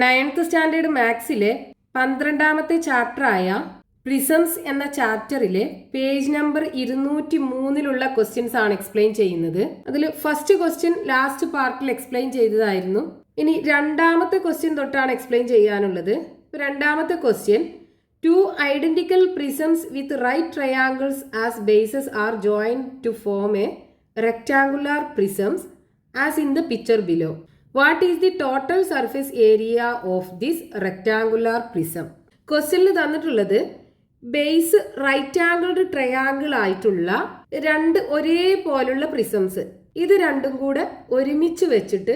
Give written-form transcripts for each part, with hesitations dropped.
9th standard മാത്സിലെ 12ാമത്തെ ചാപ്റ്ററായ prisms എന്ന ചാപ്റ്ററിലെ page number 203 questions ആണ് explain ചെയ്യുന്നത്. അതിൽ ഫസ്റ്റ് ക്വസ്റ്റ്യൻ ലാസ്റ്റ് പാർട്ടിൽ എക്സ്പ്ലെയിൻ ചെയ്തതായിരുന്നു. ഇനി രണ്ടാമത്തെ ക്വസ്റ്റ്യൻ തൊട്ടാണ് എക്സ്പ്ലെയിൻ ചെയ്യാനുള്ളത്. രണ്ടാമത്തെ question, two identical prisms with right triangles as bases are joined to form a rectangular prisms as in the picture below. What is the total surface area of this rectangular prism? ക്വസ്റ്റ്യനിൽ തന്നിട്ടുള്ളത് base right angled triangle ആയിട്ടുള്ള രണ്ട് ഒരേപോലുള്ള prisms, ഇത് രണ്ടും കൂടെ ഒരുമിച്ച് വെച്ചിട്ട്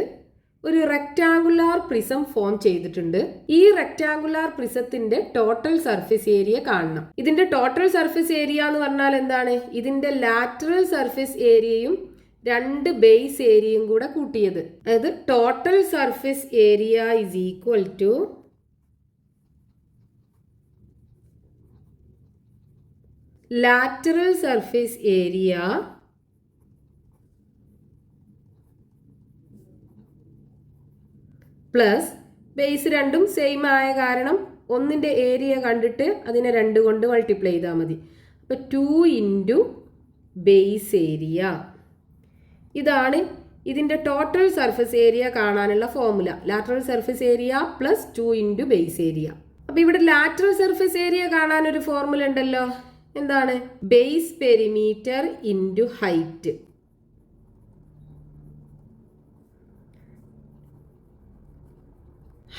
ഒരു റെക്ടാങ്കുലാർ പ്രിസം ഫോം ചെയ്തിട്ടുണ്ട്. ഈ റെക്ടാങ്കുലാർ പ്രിസത്തിന്റെ ടോട്ടൽ സർഫേസ് ഏരിയ കാണണം. ഇതിന്റെ ടോട്ടൽ സർഫേസ് ഏരിയ എന്ന് പറഞ്ഞാൽ എന്താണ്? ഇതിന്റെ ലാറ്ററൽ സർഫേസ് ഏരിയയും രണ്ട് ബേസ് ഏരിയയും കൂടെ കൂട്ടിയത്. അതായത് total surface area is equal to lateral surface area plus base രണ്ടും സെയിം ആയ കാരണം ഒന്നിൻ്റെ ഏരിയ കണ്ടിട്ട് അതിനെ 2 കൊണ്ട് മൾട്ടിപ്ലൈ ചെയ്താൽ മതി. അപ്പോൾ 2 ഇൻറ്റു ബേസ് ഏരിയ. ഇതാണ് ഇതിൻ്റെ ടോട്ടൽ സർഫേസ് ഏരിയ കാണാനുള്ള formula. Lateral surface area plus 2 into base area. അപ്പോൾ ഇവിടെ ലാറ്ററൽ സർഫേസ് ഏരിയ കാണാനൊരു ഫോർമുല ഉണ്ടല്ലോ. എന്താണ്? Base perimeter into height.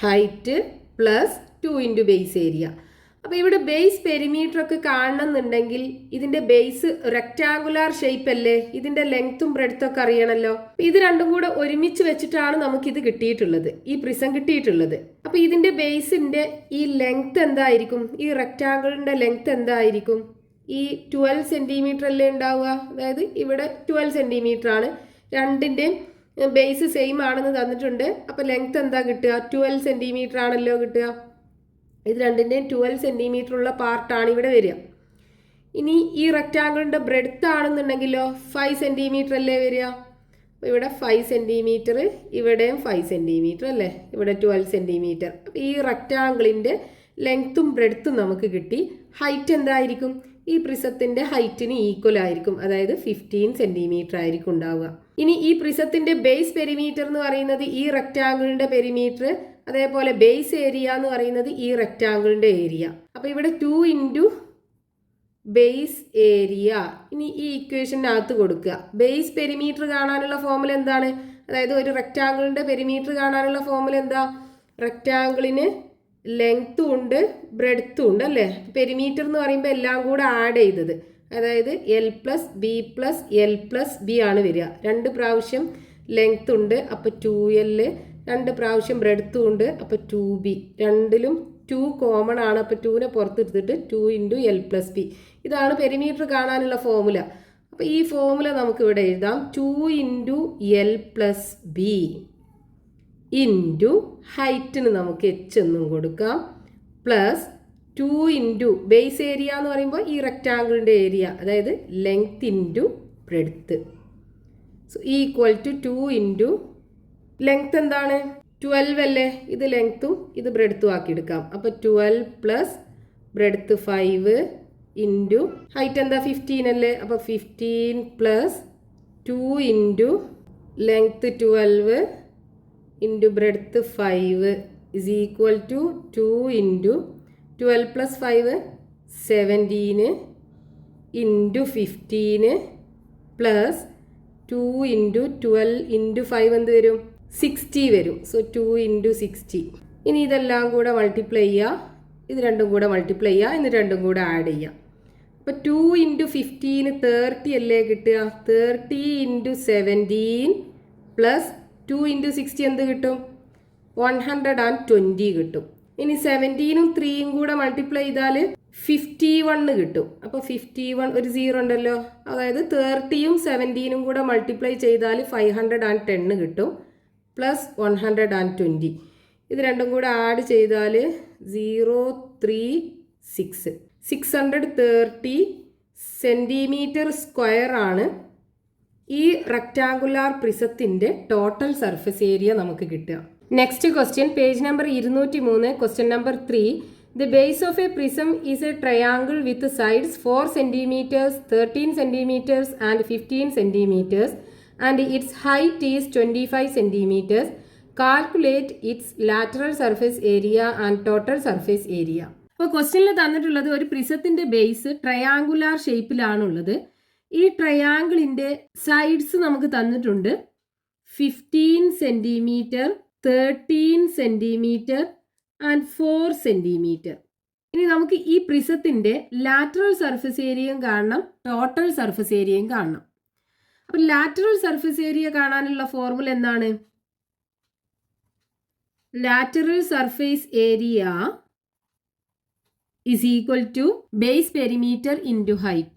Height plus 2 into base area. അപ്പോൾ ഇവിടെ ബേസ് പെരിമീറ്റർ ഒക്കെ കാണണമെന്നുണ്ടെങ്കിൽ ഇതിൻ്റെ ബേസ് റെക്ടാങ്കുലാർ ഷേപ്പ് അല്ലേ, ഇതിൻ്റെ ലെങ്ത്തും ബ്രെഡ്ത്തും ഒക്കെ അറിയണമല്ലോ. ഇത് രണ്ടും കൂടെ ഒരുമിച്ച് വെച്ചിട്ടാണ് നമുക്കിത് കിട്ടിയിട്ടുള്ളത്, ഈ പ്രിസം കിട്ടിയിട്ടുള്ളത്. അപ്പോൾ ഇതിൻ്റെ ബേസിൻ്റെ ഈ ലെങ്ത്ത് എന്തായിരിക്കും? ഈ റെക്ടാങ്കിളിൻ്റെ ലെങ്ത്ത് എന്തായിരിക്കും? ഈ 12 സെൻറ്റിമീറ്റർ അല്ലേ ഉണ്ടാവുക. അതായത് ഇവിടെ 12 സെൻറ്റിമീറ്റർ ആണ്. രണ്ടിൻ്റെയും ബേസ് സെയിം ആണെന്ന് തന്നിട്ടുണ്ട്. അപ്പോൾ ലെങ്ത് എന്താ കിട്ടുക? 12 സെൻറ്റിമീറ്റർ ആണല്ലോ കിട്ടുക. ഇത് രണ്ടിൻ്റെയും 12 സെൻറ്റിമീറ്റർ ഉള്ള പാർട്ടാണ് ഇവിടെ വരിക. ഇനി ഈ റെക്റ്റാങ്കിളിൻ്റെ ബ്രെഡ്ത്ത് ആണെന്നുണ്ടെങ്കിലോ 5 സെൻറ്റിമീറ്റർ അല്ലേ വരിക. അപ്പോൾ ഇവിടെ 5 സെൻറ്റിമീറ്റർ, ഇവിടെയും 5 സെൻറ്റിമീറ്റർ അല്ലേ, ഇവിടെ 12 സെൻറ്റിമീറ്റർ. അപ്പോൾ ഈ റെക്റ്റാങ്കിളിൻ്റെ ലെങ്ത്തും ബ്രെഡ്ത്തും നമുക്ക് കിട്ടി. ഹൈറ്റ് എന്തായിരിക്കും? ഈ പ്രിസത്തിൻ്റെ ഹൈറ്റിന് ഈക്വൽ ആയിരിക്കും, അതായത് 15 സെൻറ്റിമീറ്റർ ആയിരിക്കും ഉണ്ടാവുക. ഇനി ഈ പ്രിസത്തിൻ്റെ ബേസ് പെരിമീറ്റർ എന്ന് പറയുന്നത് ഈ റെക്റ്റാങ്കിളിൻ്റെ പെരിമീറ്റർ, അതേപോലെ ബേസ് ഏരിയ എന്ന് പറയുന്നത് ഈ റെക്റ്റാങ്കിളിൻ്റെ ഏരിയ. അപ്പോൾ ഇവിടെ 2 ഇൻറ്റു ബേസ് ഏരിയ. ഇനി ഈ ഇക്വേഷനകത്ത് കൊടുക്കുക. ബേസ് പെരിമീറ്റർ കാണാനുള്ള ഫോർമുല എന്താണ്? അതായത് ഒരു റെക്റ്റാങ്കിളിൻ്റെ പെരിമീറ്റർ കാണാനുള്ള ഫോർമുല എന്താ? റെക്റ്റാങ്കിളിന് ലെങ്ത്തും ഉണ്ട് ബ്രെഡ്ത്തും ഉണ്ട് അല്ലേ. പെരിമീറ്റർ എന്ന് പറയുമ്പോൾ എല്ലാം കൂടെ ആഡ് ചെയ്തത്, അതായത് L plus B plus L plus B ആണ് വരിക. 2 പ്രാവശ്യം ലെങ്ത് ഉണ്ട്, അപ്പോൾ 2L. 2 പ്രാവശ്യം ബ്രെഡ്ത്തും ഉണ്ട്, അപ്പോൾ 2B. രണ്ടിലും 2 കോമൺ ആണ്, അപ്പോൾ 2നെ പുറത്തെടുത്തിട്ട് 2 ഇൻറ്റു L പ്ലസ് ബി. ഇതാണ് പെരിമീറ്റർ കാണാനുള്ള ഫോർമുല. അപ്പോൾ ഈ ഫോർമുല നമുക്ക് ഇവിടെ എഴുതാം. 2 into L plus B into ഹൈറ്റിന് നമുക്ക് H എന്നും കൊടുക്കാം, പ്ലസ് 2 ഇൻറ്റു ബേസ് ഏരിയ എന്ന് പറയുമ്പോൾ ഈ റെക്റ്റാങ്കിളിൻ്റെ ഏരിയ, അതായത് length into breadth. So equal to 2 into length എന്താണ്? 12 അല്ലേ. ഇത് ലെങ്ത്തും ഇത് ബ്രെഡ്ത്തും ആക്കിയെടുക്കാം. അപ്പോൾ 12 പ്ലസ് ബ്രെഡ്ത്ത് 5 ഇൻറ്റു ഹൈറ്റ് എന്താ? 15 അല്ലേ. അപ്പോൾ 15 plus 2 into length 12 into breadth 5 is equal to 2 into 12 plus 5 17 into 15 plus 2 into 12 into 5 എന്ത് വരും? 60 വരും. So 2 into 60. ഇനി ഇതെല്ലാം കൂടെ മൾട്ടിപ്ലൈ ചെയ്യുക, ഇത് രണ്ടും കൂടെ മൾട്ടിപ്ലൈ ചെയ്യുക, ഇന്ന് രണ്ടും കൂടെ ആഡ് ചെയ്യുക. അപ്പോൾ 2 ഇൻറ്റു 15 30 അല്ലേ കിട്ടുക. 30 ഇൻറ്റു 17 പ്ലസ് 2 ഇൻറ്റു 60 എന്ത് കിട്ടും? 120 കിട്ടും. ഇനി 17ഉം 3യും കൂടെ മൾട്ടിപ്ലൈ ചെയ്താൽ 51 കിട്ടും. അപ്പോൾ 51 ഒരു 0 ഉണ്ടല്ലോ, അതായത് 30യും 17ഉം കൂടെ മൾട്ടിപ്ലൈ ചെയ്താൽ 510 കിട്ടും, പ്ലസ് 120. ഇത് രണ്ടും കൂടെ ആഡ് ചെയ്താൽ 036 630 സെൻറ്റിമീറ്റർ സ്ക്വയർ ആണ് ഈ റെക്റ്റാങ്കുലാർ പ്രിസത്തിൻ്റെ ടോട്ടൽ സർഫസ് ഏരിയ നമുക്ക് കിട്ടുക. Next question page number 203 question number 3. The base of a prism is a triangle with sides 4 centimeters, 13 centimeters and 15 centimeters and its height is 25 centimeters. Calculate its lateral surface area and total surface area. അപ്പോൾ ക്വസ്റ്റ്യനിൽ തന്നിട്ടുള്ളത് ഒരു പ്രിസത്തിന്റെ base triangular ഷേപ്പിലാണുള്ളത്. ഈ ട്രയാങ്കിളിന്റെ sides നമുക്ക് തന്നിട്ടുണ്ട് 15 centimetre, 13 centimetre and 4 centimetre. ഇനി നമുക്ക് ഈ പ്രിസത്തിന്റെ ലാറ്ററൽ സർഫസ് ഏരിയയും കാണണം, ടോട്ടൽ സർഫസ് ഏരിയയും കാണണം. അപ്പൊ ലാറ്ററൽ സർഫസ് ഏരിയ കാണാനുള്ള ഫോർമുല എന്താണ്? Lateral surface area is equal to base perimeter into height.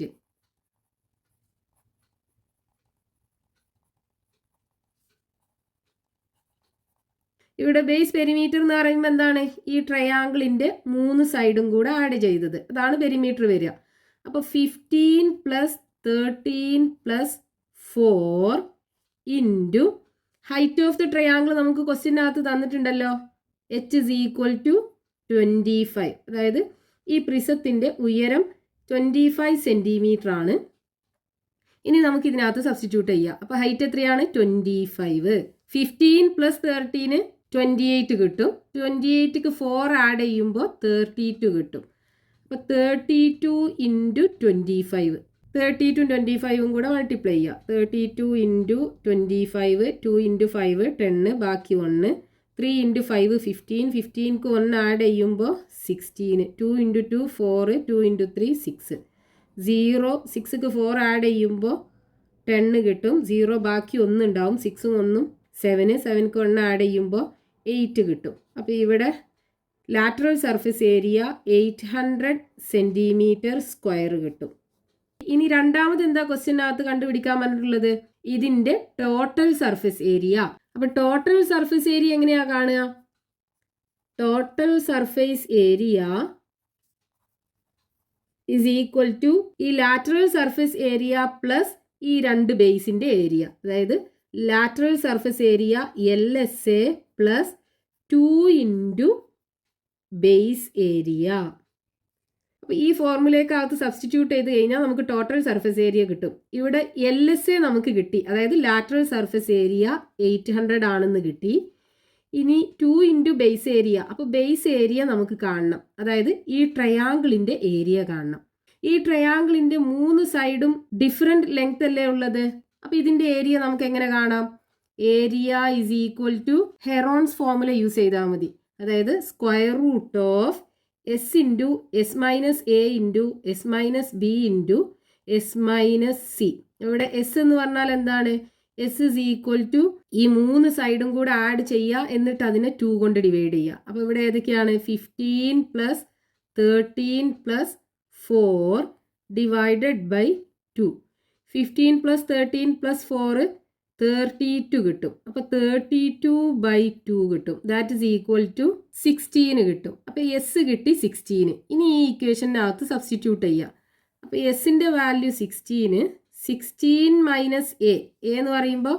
ഇവിടെ ബേസ് പെരിമീറ്റർ എന്ന് പറയുമ്പോൾ എന്താണ്? ഈ ട്രയാങ്കിളിന്റെ 3 സൈഡും കൂടെ ആഡ് ചെയ്തത്, അതാണ് പെരിമീറ്റർ വരിക. അപ്പോൾ 15 plus 13 plus 4 into height of the triangle നമുക്ക് ക്വസ്റ്റ്യനകത്ത് തന്നിട്ടുണ്ടല്ലോ, h is equal to 25. അതായത് ഈ പ്രിസത്തിന്റെ ഉയരം 25 സെന്റിമീറ്റർ ആണ്. ഇനി നമുക്ക് ഇതിനകത്ത് സബ്സ്റ്റിറ്റ്യൂട്ട് ചെയ്യാം. അപ്പോൾ ഹൈറ്റ് എത്രയാണ്? 25. 15 പ്ലസ് 13 28 കിട്ടും. 28ക്ക് 4 ആഡ് ചെയ്യുമ്പോൾ 32 കിട്ടും. അപ്പോൾ 32 ഇൻറ്റു 25, 32 25 കൂടെ മൾട്ടിപ്ലൈ ചെയ്യുക. 32 ഇൻറ്റു 25, 2 ഇൻറ്റു 5 10, ബാക്കി 1, 3 ഇൻറ്റു 5 15, 15ക്ക് 1 ആഡ് ചെയ്യുമ്പോൾ 16, 2 ഇൻറ്റു 2 4, 2 ഇൻറ്റു 3 6, 0 6ക്ക് 4 ആഡ് ചെയ്യുമ്പോൾ 10 കിട്ടും. 0 ബാക്കി 1 ഉണ്ടാവും, 6ഉം 1ഉം 7, 7ക്ക് 1 ആഡ് ചെയ്യുമ്പോൾ 8 കിട്ടും. അപ്പോൾ ഇവിടെ lateral surface area 800 centimetre square കിട്ടും. ഇനി രണ്ടാമത് എന്താ ക്വസ്റ്റ്യനകത്ത് കണ്ടുപിടിക്കാൻ പറഞ്ഞിട്ടുള്ളത്? ഇതിന്റെ ടോട്ടൽ സർഫസ് ഏരിയ. അപ്പൊ ടോട്ടൽ സർഫസ് ഏരിയ എങ്ങനെയാ കാണുക? Total surface area is equal to ഈ ലാറ്ററൽ സർഫസ് ഏരിയ പ്ലസ് ഈ രണ്ട് ബേസിന്റെ ഏരിയ. അതായത് lateral surface area LSA plus 2 into base area. അപ്പോൾ ഈ ഫോർമുലയ്ക്കകത്ത് സബ്സ്റ്റിറ്റ്യൂട്ട് ചെയ്ത് കഴിഞ്ഞാൽ നമുക്ക് ടോട്ടൽ സർഫസ് ഏരിയ കിട്ടും. ഇവിടെ LSA നമുക്ക് കിട്ടി, അതായത് ലാറ്ററൽ സർഫസ് ഏരിയ 800 ആണെന്ന് കിട്ടി. ഇനി 2 ഇൻറ്റു ബേസ് ഏരിയ. അപ്പോൾ ബേസ് ഏരിയ നമുക്ക് കാണണം, അതായത് ഈ ട്രയാങ്കിളിൻ്റെ ഏരിയ കാണണം. ഈ ട്രയാങ്കിളിൻ്റെ 3 സൈഡും ഡിഫറെൻറ്റ് ലെങ്ത് അല്ലേ ഉള്ളത്. അപ്പോൾ ഇതിൻ്റെ ഏരിയ നമുക്ക് എങ്ങനെ കാണാം? Area is equal to Heron's formula use ചെയ്താൽ മതി. അതായത് square root of S into S minus A into S minus B into S minus C. ഇവിടെ എസ് എന്ന് പറഞ്ഞാൽ എന്താണ്? എസ് ഇസ് ഈക്വൽ ടു ഈ 3 സൈഡും കൂടെ ആഡ് ചെയ്യുക, എന്നിട്ട് അതിനെ 2 കൊണ്ട് ഡിവൈഡ് ചെയ്യുക. അപ്പോൾ ഇവിടെ ഏതൊക്കെയാണ്? 15 plus 13 plus 4 divided by 2. 15 plus 13 plus 4 32 കിട്ടും. അപ്പോൾ 32/2 കിട്ടും. ദാറ്റ് ഇസ് ഈക്വൽ ടു 16 കിട്ടും. അപ്പോൾ എസ് കിട്ടി 16. ഇനി ഈ ഇക്വേഷനകത്ത് സബ്സ്റ്റിറ്റ്യൂട്ട് ചെയ്യുക. അപ്പോൾ എസിൻ്റെ വാല്യൂ 16, 16 മൈനസ് എ എന്ന് പറയുമ്പോൾ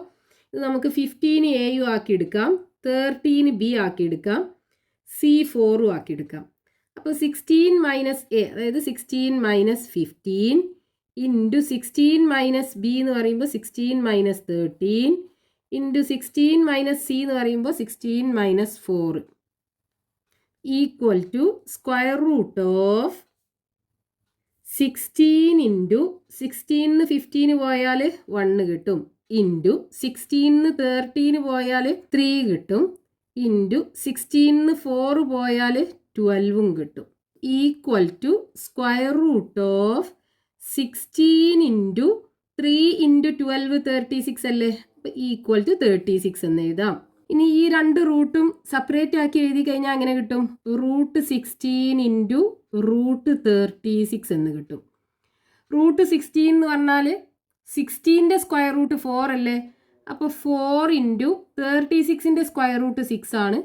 ഇത് നമുക്ക് 15 എയും ആക്കി എടുക്കാം, 13 ബി ആക്കി എടുക്കാം, സി 4ഉം ആക്കി എടുക്കാം. അപ്പോൾ 16 മൈനസ് എ, അതായത് 16 മൈനസ് 15 ഇൻറ്റു 16 മൈനസ് ബി എന്ന് പറയുമ്പോൾ 16 മൈനസ് 13 ഇൻറ്റു 16 മൈനസ് സി എന്ന് പറയുമ്പോൾ 16 minus 4 equal to square root of 16 into 16 15 പോയാൽ 1 കിട്ടും, ഇൻറ്റു 16 13 പോയാൽ 3 കിട്ടും, ഇൻറ്റു 16 4 പോയാൽ 12ഉം കിട്ടും, equal to square root of 16 into 3 into 12 36 അല്ലേ. അപ്പോൾ ഈക്വൽ ടു 36 എന്ന് എഴുതാം. ഇനി ഈ 2 റൂട്ടും സെപ്പറേറ്റ് ആക്കി എഴുതി കഴിഞ്ഞാൽ അങ്ങനെ കിട്ടും, റൂട്ട് 16 ഇൻറ്റു റൂട്ട് 36 എന്ന് കിട്ടും. റൂട്ട് 16 എന്ന് പറഞ്ഞാൽ 16ൻ്റെ സ്ക്വയർ റൂട്ട് 4 അല്ലേ. അപ്പോൾ 4 ഇൻറ്റു 36ൻ്റെ സ്ക്വയർ റൂട്ട് 6 ആണ്,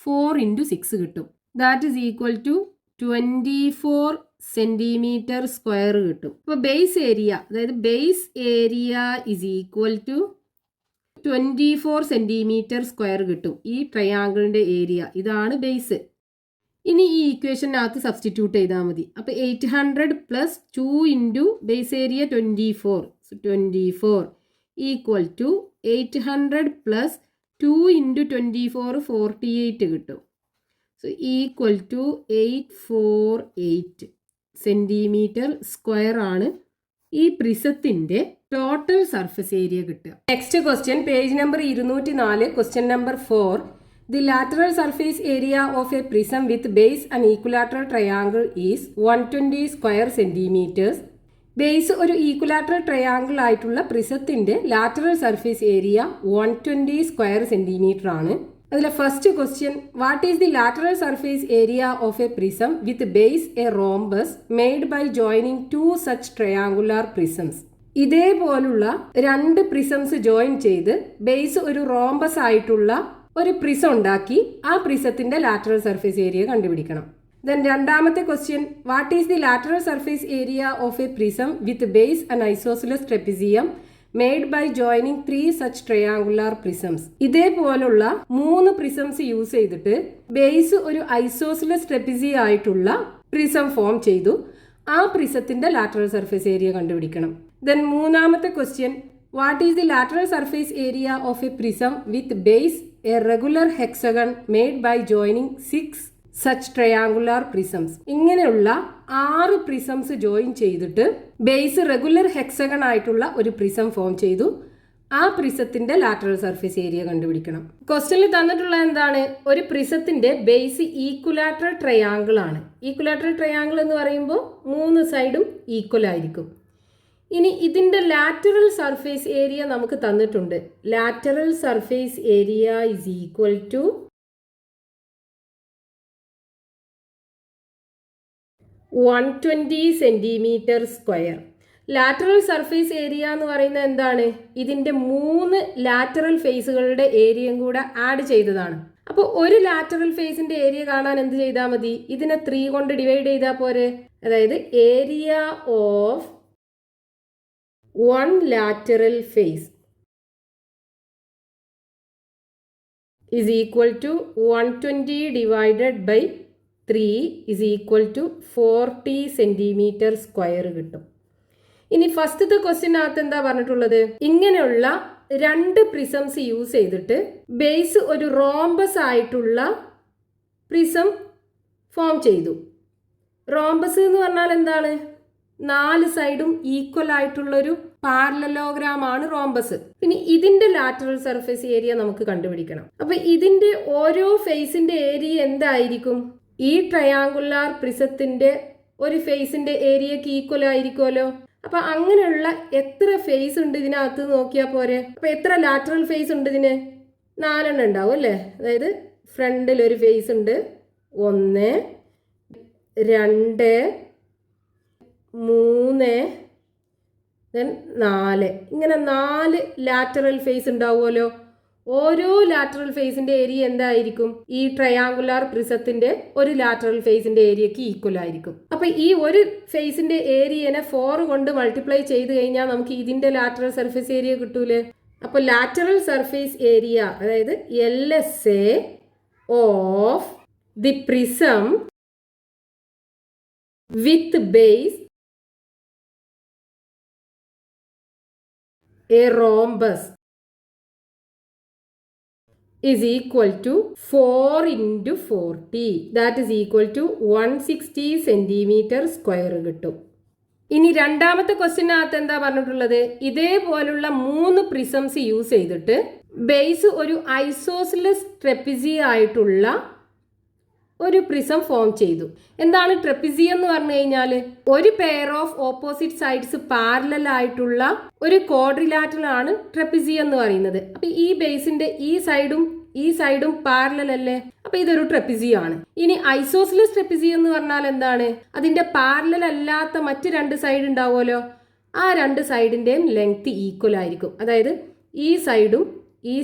4 ഇൻറ്റു 6 കിട്ടും. That is equal to 24 centimetre square കിട്ടും. അപ്പോൾ ബേസ് ഏരിയ, അതായത് base area is equal to 24 centimetre square കിട്ടും. ഈ ട്രയാങ്കിളിൻ്റെ ഏരിയ ഇതാണ് ബേസ്. ഇനി ഈ ഈക്വേഷനകത്ത് സബ്സ്റ്റിറ്റ്യൂട്ട് ചെയ്താൽ മതി. അപ്പോൾ 800 plus 2 into base area 24 equal to 800 plus 2 into 24 48 കിട്ടും. So equal to 848 centimetre square ആണ് ഈ പ്രിസത്തിൻ്റെ ടോട്ടൽ സർഫസ് ഏരിയ കിട്ടുക. Next question, page number 204, question number 4. The lateral surface area of a prism with base and equilateral triangle is 120 square centimeters. Base ഒരു equilateral triangle ആയിട്ടുള്ള പ്രിസത്തിന്റെ lateral surface area 120 square centimetre ആണ്. അതിലെ first question, what is the lateral surface area of a prism with base a rhombus made by joining two such triangular prisms. ഇതേപോലുള്ള രണ്ട് prisms join ചെയ്ത് base ഒരു rhombus ആയിട്ടുള്ള ഒരു prism ഉണ്ടാക്കി ആ പ്രിസത്തിന്റെ ലാറ്ററൽ സർഫേസ് ഏരിയ കണ്ടുപിടിക്കണം. ദെൻ രണ്ടാമത്തെ question, what is the lateral surface area of a prism with base and isosceles trapezium made by joining 3 such triangular prisms. ഇതേപോലുള്ള 3 പ്രിസംസ് യൂസ് ചെയ്തിട്ട് ബേസ് ഒരു ഐസോസിലസ് ട്രപ്പിസിയ ആയിട്ടുള്ള prism form ചെയ്തു. ആ പ്രിസത്തിന്റെ lateral surface area കണ്ടുപിടിക്കണം. Then മൂന്നാമത്തെ question, what is the lateral surface area of a prism with base a regular hexagon made by joining 6 such triangular prisms. ഇങ്ങനെയുള്ള 6 prisms join ചെയ്തിട്ട് base regular hexagon ആയിട്ടുള്ള ഒരു prism form ചെയ്തു. ആ പ്രിസത്തിന്റെ lateral surface area കണ്ടുപിടിക്കണം. ക്വസ്റ്റ്യനിൽ തന്നിട്ടുള്ള എന്താണ്? ഒരു പ്രിസത്തിന്റെ ബേസ് ഈക്വലാറ്ററൽ ട്രയാങ്കിൾ ആണ്. ഈക്വലാറ്ററൽ ട്രയാങ്കിൾ എന്ന് പറയുമ്പോൾ 3 സൈഡും ഈക്വൽ ആയിരിക്കും. ഇനി ഇതിന്റെ ലാറ്ററൽ സർഫേസ് ഏരിയ നമുക്ക് തന്നിട്ടുണ്ട്. Lateral surface area is equal to 120 centimetre square. Lateral surface area എന്ന് പറയുന്നത് എന്താണ്? ഇതിൻ്റെ 3 ലാറ്ററൽ ഫേസുകളുടെ ഏരിയയും കൂടെ ആഡ് ചെയ്തതാണ്. അപ്പോൾ ഒരു ലാറ്ററൽ ഫേസിന്റെ ഏരിയ കാണാൻ എന്ത് ചെയ്താൽ മതി? ഇതിനെ 3 കൊണ്ട് ഡിവൈഡ് ചെയ്താൽ പോരെ. അതായത് area of 1 lateral face is equal to 120 divided by 3 is equal to 40 centimetre square കിട്ടും. ഇനി ഫസ്റ്റത്തെ ക്വസ്റ്റ്യനകത്ത് എന്താ പറഞ്ഞിട്ടുള്ളത്? ഇങ്ങനെയുള്ള 2 പ്രിസംസ് യൂസ് ചെയ്തിട്ട് ബേസ് ഒരു റോംബസ് ആയിട്ടുള്ള പ്രിസം ഫോം ചെയ്തു. റോംബസ് എന്ന് പറഞ്ഞാൽ എന്താണ്? 4 സൈഡും ഈക്വൽ ആയിട്ടുള്ളൊരു പാരലലോഗ്രാം ആണ് റോംബസ്. പിന്നെ ഇതിന്റെ ലാറ്ററൽ സർഫേസ് ഏരിയ നമുക്ക് കണ്ടുപിടിക്കണം. അപ്പൊ ഇതിന്റെ ഓരോ ഫേസിന്റെ ഏരിയ എന്തായിരിക്കും? ഈ ട്രയാങ്കുലാർ പ്രിസത്തിന്റെ ഒരു ഫേസിന്റെ ഏരിയക്ക് ഈക്വൽ ആയിരിക്കുമല്ലോ. അപ്പൊ അങ്ങനെയുള്ള എത്ര ഫേസ് ഉണ്ട് ഇതിനകത്ത് നോക്കിയാൽ പോരെ. അപ്പൊ എത്ര ലാറ്ററൽ ഫേസ് ഉണ്ട് ഇതിന്? 4 ഉണ്ടാവും അല്ലേ. അതായത് ഫ്രണ്ടിൽ ഒരു ഫേസ് ഉണ്ട്, 1 2 3 ദെൻ 4. ഇങ്ങനെ 4 ലാറ്ററൽ ഫേസ് ഉണ്ടാവുമല്ലോ. ഓരോ ലാറ്ററൽ ഫേസിന്റെ ഏരിയ എന്തായിരിക്കും? ഈ ട്രയാങ്കുലാർ പ്രിസത്തിന്റെ ഒരു ലാറ്ററൽ ഫേസിന്റെ ഏരിയക്ക് ഈക്വൽ ആയിരിക്കും. അപ്പൊ ഈ ഒരു ഫേസിന്റെ ഏരിയനെ 4 കൊണ്ട് മൾട്ടിപ്ലൈ ചെയ്ത് കഴിഞ്ഞാൽ നമുക്ക് ഇതിന്റെ ലാറ്ററൽ സർഫേസ് ഏരിയ കിട്ടൂലേ. അപ്പൊ ലാറ്ററൽ സർഫേസ് ഏരിയ അതായത് LSA of the prism with base a rhombus is equal to 4 into 40. That is equal to 160 centimetre square കിട്ടും. ഇനി രണ്ടാമത്തെ ക്വസ്റ്റ്യനകത്ത് എന്താ പറഞ്ഞിട്ടുള്ളത്? ഇതേപോലുള്ള 3 പ്രിസംസ് യൂസ് ചെയ്തിട്ട് ബേസ് ഒരു ഐസോസിലസ് ട്രപ്പിസിയ ആയിട്ടുള്ള ഒരു പ്രിസം ഫോം ചെയ്തു. എന്താണ് ട്രപ്പിസിയം എന്ന് പറഞ്ഞു കഴിഞ്ഞാൽ? ഒരു pair of opposite sides parallel ആയിട്ടുള്ള ഒരു ക്വാഡ്രിലാറ്ററൽ ആണ് ട്രപ്പിസിയം എന്ന് പറയുന്നത്. അപ്പൊ ഈ ബേസിന്റെ ഈ സൈഡും പാരലൽ അല്ലേ. അപ്പൊ ഇതൊരു ട്രപ്പിസിയം ആണ്. ഇനി ഐസോസിലസ് ട്രപ്പിസിയം എന്ന് പറഞ്ഞാൽ എന്താണ്? അതിന്റെ പാരലൽ അല്ലാത്ത മറ്റ് 2 സൈഡ് ഉണ്ടാവുമല്ലോ. ആ 2 സൈഡിന്റെയും ലെങ്ത് ഈക്വൽ ആയിരിക്കും. അതായത് ഈ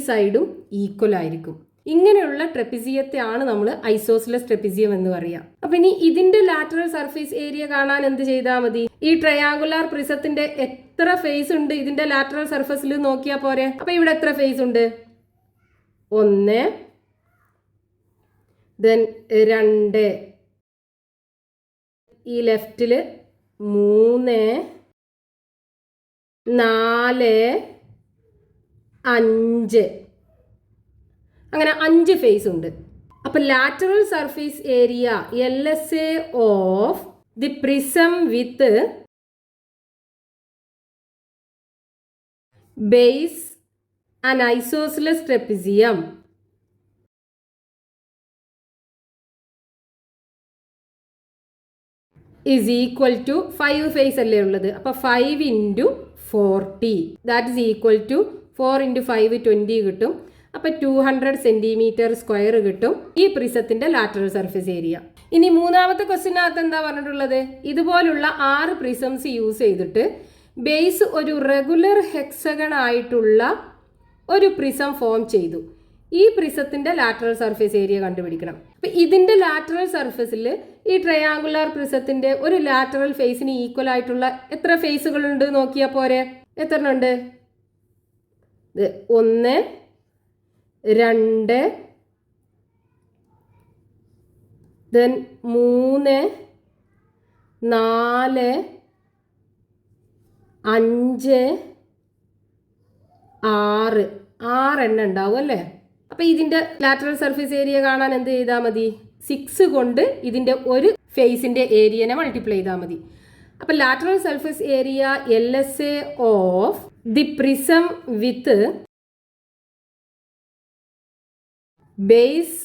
സൈഡും ഈക്വൽ ആയിരിക്കും. ഇങ്ങനെയുള്ള ട്രെപ്പിസിയത്തെയാണ് നമ്മൾ ഐസോസിലസ് ട്രെപ്പിസിയം എന്ന് പറയുക. അപ്പൊ ഇനി ഇതിന്റെ ലാറ്ററൽ സർഫേസ് ഏരിയ കാണാൻ എന്ത് ചെയ്താൽ മതി? ഈ ട്രയാങ്കുലാർ പ്രിസത്തിന്റെ എത്ര ഫേസ് ഉണ്ട് ഇതിന്റെ ലാറ്ററൽ സർഫസിൽ നോക്കിയാൽ പോരെ. അപ്പൊ ഇവിടെ എത്ര ഫേസ് ഉണ്ട്? 1, then 2, ഈ ലെഫ്റ്റില് 3, 4, 5, അങ്ങനെ 5 ഫേസ് ഉണ്ട്. അപ്പൊ lateral surface area LSA of the prism with base and isosceles trapezium is equal to 5 face അല്ലേ ഉള്ളത്. അപ്പൊ 5 × 40 ദാറ്റ് ഇസ് ഈക്വൽ ടു 4 × 5 20 കിട്ടും. അപ്പൊ 200 സെന്റിമീറ്റർ സ്ക്വയർ കിട്ടും ഈ പ്രിസത്തിന്റെ ലാറ്ററൽ സർഫേസ് ഏരിയ. ഇനി മൂന്നാമത്തെ ക്വസ്റ്റിനകത്ത് എന്താ പറഞ്ഞിട്ടുള്ളത്? ഇതുപോലുള്ള 6 പ്രിസംസ് യൂസ് ചെയ്തിട്ട് ബേസ് ഒരു റെഗുലർ ഹെക്സഗൺ ആയിട്ടുള്ള ഒരു പ്രിസം ഫോം ചെയ്തു. ഈ പ്രിസത്തിന്റെ ലാറ്ററൽ സർഫേസ് ഏരിയ കണ്ടുപിടിക്കണം. അപ്പൊ ഇതിന്റെ ലാറ്ററൽ സർഫേസിൽ ഈ ട്രയാങ്കുലാർ പ്രിസത്തിന്റെ ഒരു ലാറ്ററൽ ഫേസിന് ഈക്വൽ ആയിട്ടുള്ള എത്ര ഫേസുകൾ ഉണ്ട് നോക്കിയാൽ പോരെ. എത്ര ഉണ്ട്? 1, 2, then 3, 4, 5, 6 എണ്ണം ഉണ്ടാവും അല്ലേ. അപ്പൊ ഇതിന്റെ ലാറ്ററൽ സർഫേസ് ഏരിയ കാണാൻ എന്ത് ചെയ്താൽ മതി? 6 കൊണ്ട് ഇതിന്റെ ഒരു ഫേസിന്റെ ഏരിയനെ മൾട്ടിപ്ലൈ ചെയ്താൽ മതി. അപ്പൊ lateral surface area LSA of the prism with base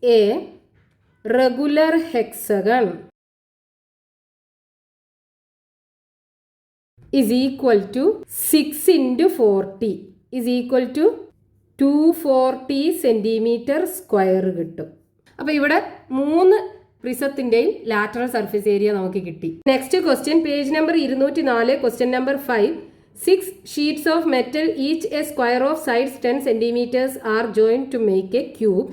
a regular hexagon is equal to 6 × 40 is equal to 240 centimetre square കിട്ടും. അപ്പൊ ഇവിടെ 3 പ്രിസത്തിന്റെയും ലാറ്ററൽ സർഫേസ് ഏരിയ നമുക്ക് കിട്ടി. Next question, page number 204, question number 5. 6 sheets of metal, each a square of sides 10 centimeters, are joined to make a cube.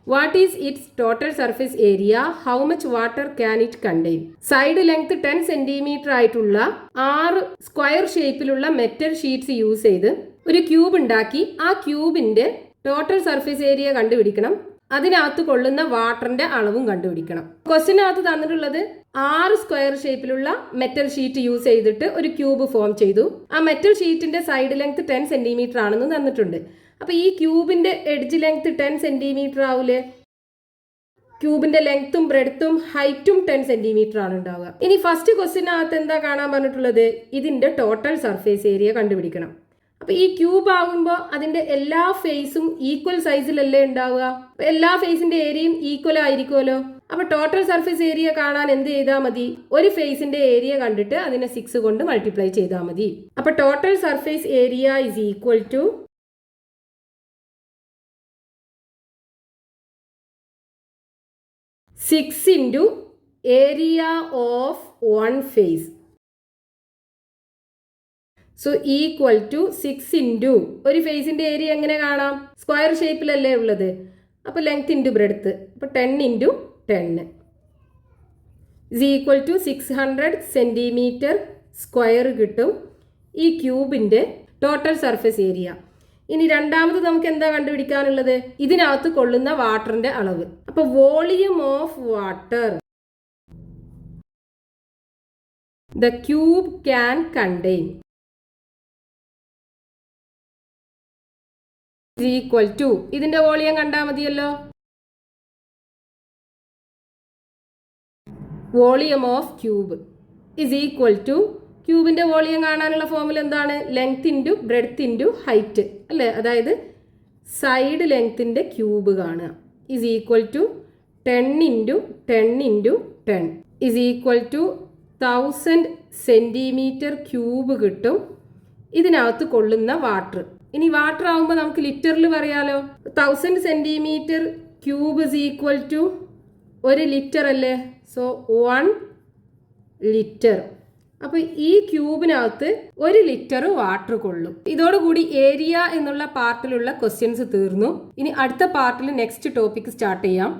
What is its total surface area? How much water can it contain? Side length 10 centimetre ആയിട്ടുള്ള 6 square ഷേപ്പിലുള്ള metal sheets use ചെയ്ത് ഒരു cube ഉണ്ടാക്കി ആ ക്യൂബിന്റെ total surface area കണ്ടുപിടിക്കണം. അതിനകത്ത് കൊള്ളുന്ന വാട്ടറിന്റെ അളവും കണ്ടുപിടിക്കണം. ക്വസ്റ്റിനകത്ത് തന്നിട്ടുള്ളത് 6 സ്ക്വയർ ഷേപ്പിലുള്ള മെറ്റൽ ഷീറ്റ് യൂസ് ചെയ്തിട്ട് ഒരു ക്യൂബ് ഫോം ചെയ്തു. ആ മെറ്റൽ ഷീറ്റിന്റെ സൈഡ് ലെങ്ത് 10 സെന്റിമീറ്റർ ആണെന്ന് തന്നിട്ടുണ്ട്. അപ്പൊ ഈ ക്യൂബിന്റെ എഡ്ജ് ലെങ്ത് 10 സെന്റിമീറ്റർ ആവൂലേ? ക്യൂബിന്റെ ലെങ്ത്തും ബ്രെഡ്ത്തും ഹൈറ്റും 10 സെന്റിമീറ്റർ ആണ് ഉണ്ടാവുക. ഇനി ഫസ്റ്റ് ക്വസ്റ്റിനകത്ത് എന്താ കാണാൻ പറഞ്ഞിട്ടുള്ളത്? ഇതിന്റെ ടോട്ടൽ സർഫേസ് ഏരിയ കണ്ടുപിടിക്കണം. അപ്പൊ ഈ ക്യൂബ് ആകുമ്പോൾ അതിന്റെ എല്ലാ ഫേസും ഈക്വൽ സൈസിലല്ലേ ഉണ്ടാവുക. എല്ലാ ഫേസിന്റെ ഏരിയയും ഈക്വൽ ആയിരിക്കുമല്ലോ. അപ്പൊ ടോട്ടൽ സർഫേസ് ഏരിയ കാണാൻ എന്ത് ചെയ്താൽ മതി? ഒരു ഫേസിന്റെ ഏരിയ കണ്ടിട്ട് അതിനെ 6 കൊണ്ട് മൾട്ടിപ്ലൈ ചെയ്താൽ മതി. അപ്പൊ total surface area is equal to 6 × area of 1 face. So equal to 6 × ഒരു ഫേസിന്റെ ഏരിയ എങ്ങനെ കാണാം? സ്ക്വയർ ഷേപ്പിലല്ലേ ഉള്ളത്. അപ്പൊ ലെങ്ത് ഇൻറ്റു ബ്രെഡ്ത്ത്. അപ്പൊ 10 × 10 is equal to 600 centimetre square കിട്ടും ഈ ക്യൂബിന്റെ ടോട്ടൽ സർഫേസ് ഏരിയ. ഇനി രണ്ടാമത് നമുക്ക് എന്താ കണ്ടുപിടിക്കാനുള്ളത്? ഇതിനകത്ത് കൊള്ളുന്ന വാട്ടറിന്റെ അളവ്. അപ്പൊ volume of water the cube can contain equal to, ഇതിന്റെ വോളിയം കണ്ടാൽ മതിയല്ലോ, volume of cube is equal to, ക്യൂബിന്റെ വോളിയം കാണാനുള്ള ഫോർമുല എന്താണ്? Length into breadth into height അല്ലേ. അതായത് സൈഡ് ലെങ്ത്തിന്റെ ക്യൂബ് കാണുക is equal to 10 × 10 × 10 is equal to 1000 centimetre cube കിട്ടും ഇതിനകത്ത് കൊള്ളുന്ന വാട്ടർ. ഇനി വാട്ടർ ആകുമ്പോൾ നമുക്ക് ലിറ്ററിൽ പറയാലോ. 1000 centimetre cube is equal to 1 litre അല്ലേ. സോ 1 ലിറ്റർ അപ്പൊ ഈ ക്യൂബിനകത്ത് 1 ലിറ്റർ വാട്ടർ കൊള്ളും. ഇതോടുകൂടി ഏരിയ എന്നുള്ള പാർട്ടിലുള്ള ക്വസ്റ്റ്യൻസ് തീർന്നു. ഇനി അടുത്ത പാർട്ടിൽ നെക്സ്റ്റ് ടോപ്പിക് സ്റ്റാർട്ട് ചെയ്യാം.